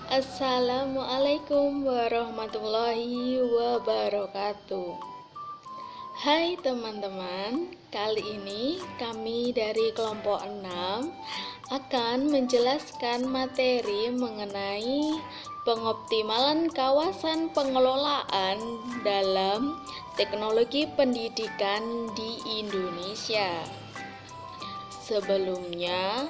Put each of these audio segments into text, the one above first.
Assalamualaikum warahmatullahi wabarakatuh. Hai teman-teman, kali ini kami dari kelompok 6 akan menjelaskan materi mengenai pengoptimalan kawasan pengelolaan dalam teknologi pendidikan di Indonesia. Sebelumnya,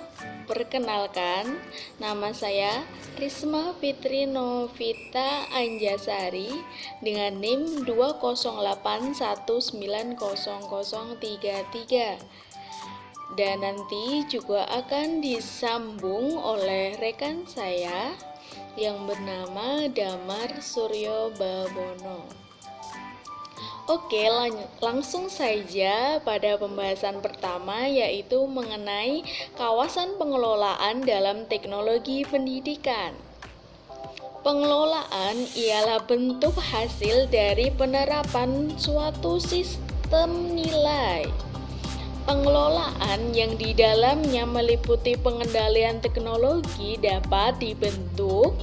perkenalkan, nama saya Risma Fitri Novita Anjasari dengan NIM 208190033 dan nanti juga akan disambung oleh rekan saya yang bernama Damar Suryo Babono. Oke, langsung saja pada pembahasan pertama, yaitu mengenai kawasan pengelolaan dalam teknologi pendidikan. Pengelolaan ialah bentuk hasil dari penerapan suatu sistem nilai. Pengelolaan yang di dalamnya meliputi pengendalian teknologi dapat dibentuk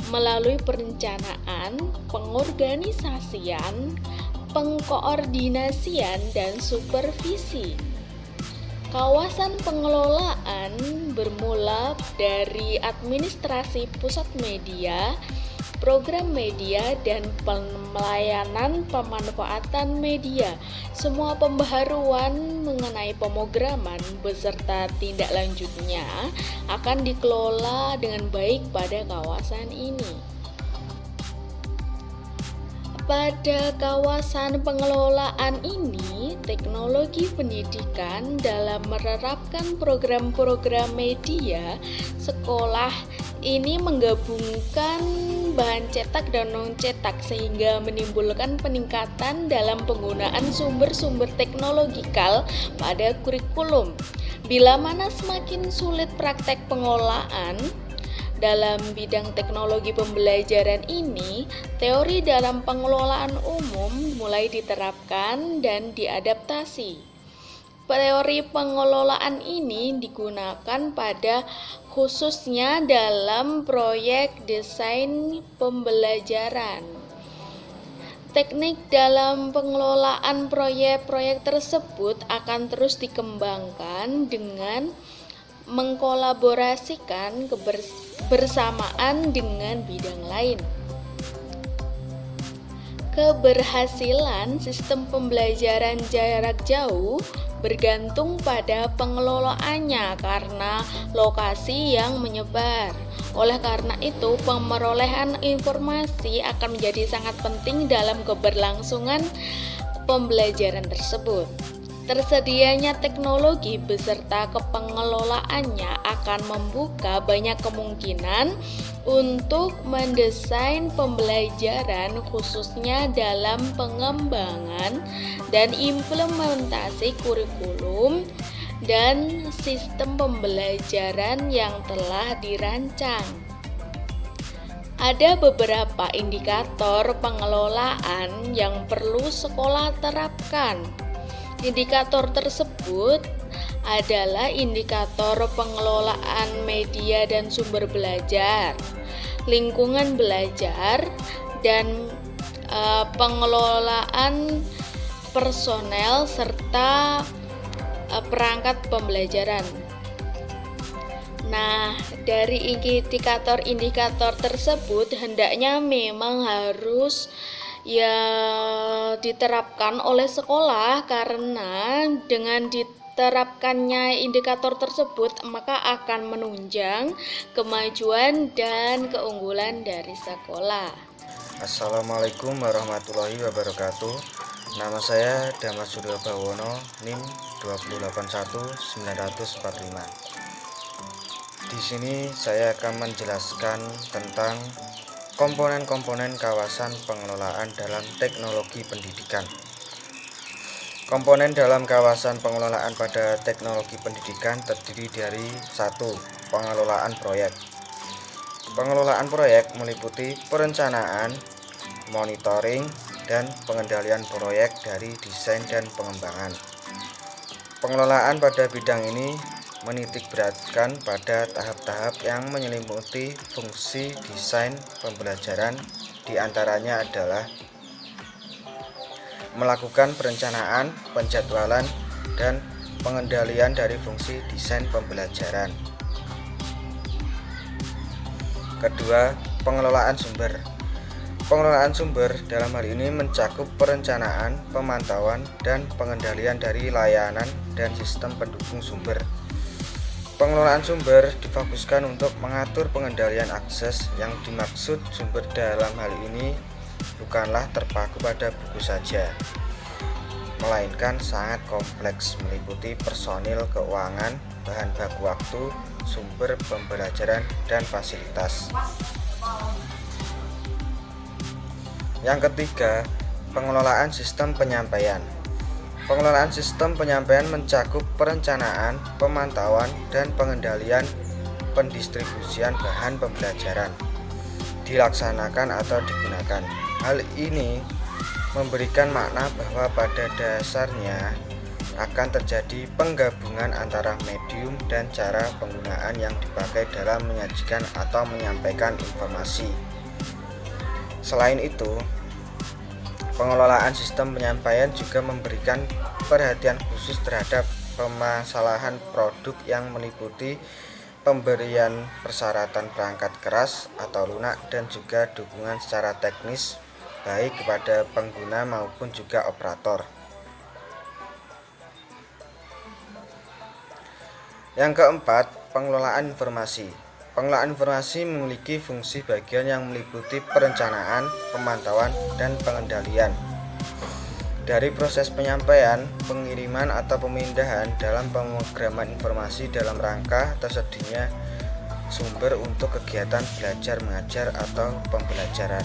melalui perencanaan, pengorganisasian, pengkoordinasian, dan supervisi. Kawasan pengelolaan bermula dari administrasi pusat media, program media, dan pelayanan pemanfaatan media. Semua pembaharuan mengenai pemrograman beserta tindak lanjutnya akan dikelola dengan baik pada kawasan ini. Pada kawasan pengelolaan ini, teknologi pendidikan dalam menerapkan program-program media sekolah ini menggabungkan bahan cetak dan non-cetak sehingga menimbulkan peningkatan dalam penggunaan sumber-sumber teknologikal pada kurikulum. Bila mana semakin sulit praktek pengelolaan dalam bidang teknologi pembelajaran ini, teori dalam pengelolaan umum mulai diterapkan dan diadaptasi. Teori pengelolaan ini digunakan pada khususnya dalam proyek desain pembelajaran. Teknik dalam pengelolaan proyek-proyek tersebut akan terus dikembangkan dengan mengkolaborasikan kebersamaan dengan bidang lain. Keberhasilan sistem pembelajaran jarak jauh bergantung pada pengelolaannya karena lokasi yang menyebar. Oleh karena itu, pemerolehan informasi akan menjadi sangat penting dalam keberlangsungan pembelajaran tersebut. Tersedianya teknologi beserta kepengelolaannya akan membuka banyak kemungkinan untuk mendesain pembelajaran khususnya dalam pengembangan dan implementasi kurikulum dan sistem pembelajaran yang telah dirancang. Ada beberapa indikator pengelolaan yang perlu sekolah terapkan. Indikator tersebut adalah indikator pengelolaan media dan sumber belajar, lingkungan belajar, dan pengelolaan personel serta perangkat pembelajaran. Nah, dari indikator-indikator tersebut hendaknya memang harus diterapkan oleh sekolah, karena dengan diterapkannya indikator tersebut maka akan menunjang kemajuan dan keunggulan dari sekolah. Assalamualaikum warahmatullahi wabarakatuh. Nama saya Damar Suryo Bawono, NIM 2081945. Di sini saya akan menjelaskan tentang komponen-komponen kawasan pengelolaan dalam teknologi pendidikan. Komponen dalam kawasan pengelolaan pada teknologi pendidikan terdiri dari 1. Pengelolaan proyek. Pengelolaan proyek meliputi perencanaan, monitoring, dan pengendalian proyek dari desain dan pengembangan. Pengelolaan pada bidang ini menitikberatkan pada tahap-tahap yang menyelimuti fungsi desain pembelajaran, diantaranya adalah melakukan perencanaan, penjadwalan, dan pengendalian dari fungsi desain pembelajaran. Kedua, pengelolaan sumber. Pengelolaan sumber dalam hal ini mencakup perencanaan, pemantauan, dan pengendalian dari layanan dan sistem pendukung sumber. Pengelolaan sumber difokuskan untuk mengatur pengendalian akses. Yang dimaksud sumber dalam hal ini bukanlah terpaku pada buku saja, melainkan sangat kompleks, meliputi personil, keuangan, bahan baku waktu, sumber pembelajaran, dan fasilitas. Yang ketiga, pengelolaan sistem penyampaian. Pengelolaan sistem penyampaian mencakup perencanaan, pemantauan, dan pengendalian pendistribusian bahan pembelajaran dilaksanakan atau digunakan. Hal ini memberikan makna bahwa pada dasarnya akan terjadi penggabungan antara medium dan cara penggunaan yang dipakai dalam menyajikan atau menyampaikan informasi. Selain itu, pengelolaan sistem penyampaian juga memberikan perhatian khusus terhadap permasalahan produk yang meliputi pemberian persyaratan perangkat keras atau lunak dan juga dukungan secara teknis baik kepada pengguna maupun juga operator. Yang keempat, pengelolaan informasi. Pengelolaan informasi memiliki fungsi bagian yang meliputi perencanaan, pemantauan, dan pengendalian. Dari proses penyampaian, pengiriman atau pemindahan dalam pemrograman informasi dalam rangka tersedianya sumber untuk kegiatan belajar mengajar atau pembelajaran.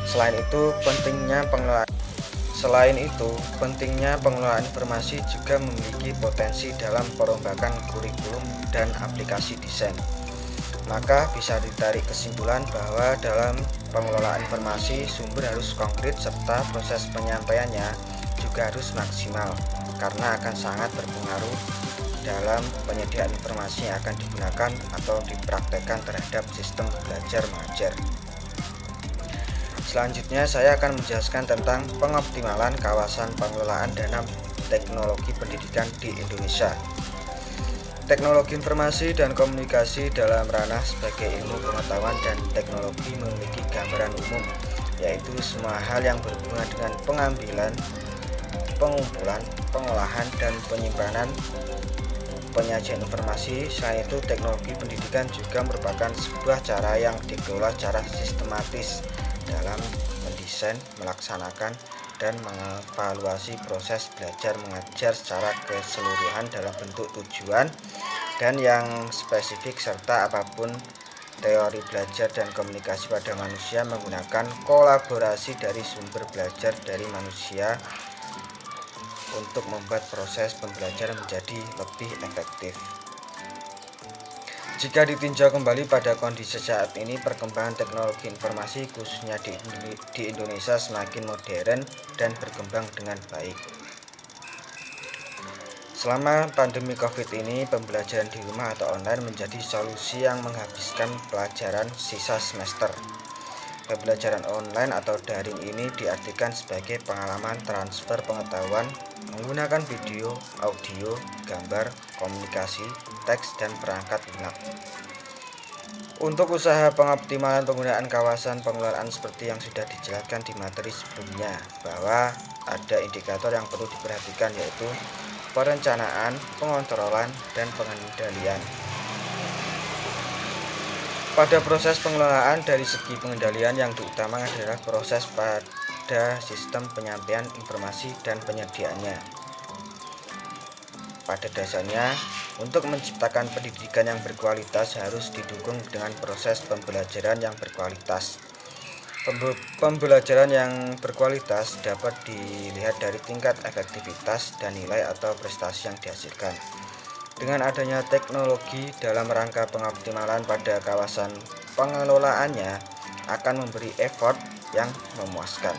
Selain itu, pentingnya pengelolaan informasi juga memiliki potensi dalam perombakan kurikulum dan aplikasi desain. Maka bisa ditarik kesimpulan bahwa dalam pengelolaan informasi, sumber harus konkret serta proses penyampaiannya juga harus maksimal, karena akan sangat berpengaruh dalam penyediaan informasi yang akan digunakan atau dipraktekkan terhadap sistem belajar mengajar. Selanjutnya saya akan menjelaskan tentang pengoptimalan kawasan pengelolaan dana teknologi pendidikan di Indonesia. Teknologi informasi dan komunikasi dalam ranah sebagai ilmu pengetahuan dan teknologi memiliki gambaran umum, yaitu semua hal yang berhubungan dengan pengambilan, pengumpulan, pengolahan, dan penyimpanan penyajian informasi. Selain itu, teknologi pendidikan juga merupakan sebuah cara yang dikelola secara sistematis dalam mendesain, melaksanakan, dan mengevaluasi proses belajar mengajar secara keseluruhan dalam bentuk tujuan dan yang spesifik, serta apapun teori belajar dan komunikasi pada manusia menggunakan kolaborasi dari sumber belajar dari manusia untuk membuat proses pembelajaran menjadi lebih efektif. Jika ditinjau kembali pada kondisi saat ini, perkembangan teknologi informasi khususnya di Indonesia semakin modern dan berkembang dengan baik. Selama pandemi COVID ini, pembelajaran di rumah atau online menjadi solusi yang menghabiskan pelajaran sisa semester. Pembelajaran online atau daring ini diartikan sebagai pengalaman transfer pengetahuan menggunakan video, audio, gambar, komunikasi, teks, dan perangkat lunak. Untuk usaha pengoptimalan penggunaan kawasan pengelolaan seperti yang sudah dijelaskan di materi sebelumnya, bahwa ada indikator yang perlu diperhatikan, yaitu perencanaan, pengontrolan, dan pengendalian. Pada proses pengelolaan, dari segi pengendalian yang diutamakan adalah proses pada sistem penyampaian informasi dan penyediaannya. Pada dasarnya, untuk menciptakan pendidikan yang berkualitas harus didukung dengan proses pembelajaran yang berkualitas. Pembelajaran yang berkualitas dapat dilihat dari tingkat efektivitas dan nilai atau prestasi yang dihasilkan. Dengan adanya teknologi dalam rangka pengoptimalan pada kawasan pengelolaannya akan memberi effort yang memuaskan.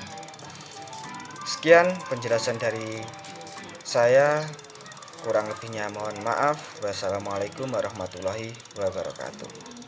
Sekian penjelasan dari saya, kurang lebihnya mohon maaf. Wassalamualaikum warahmatullahi wabarakatuh.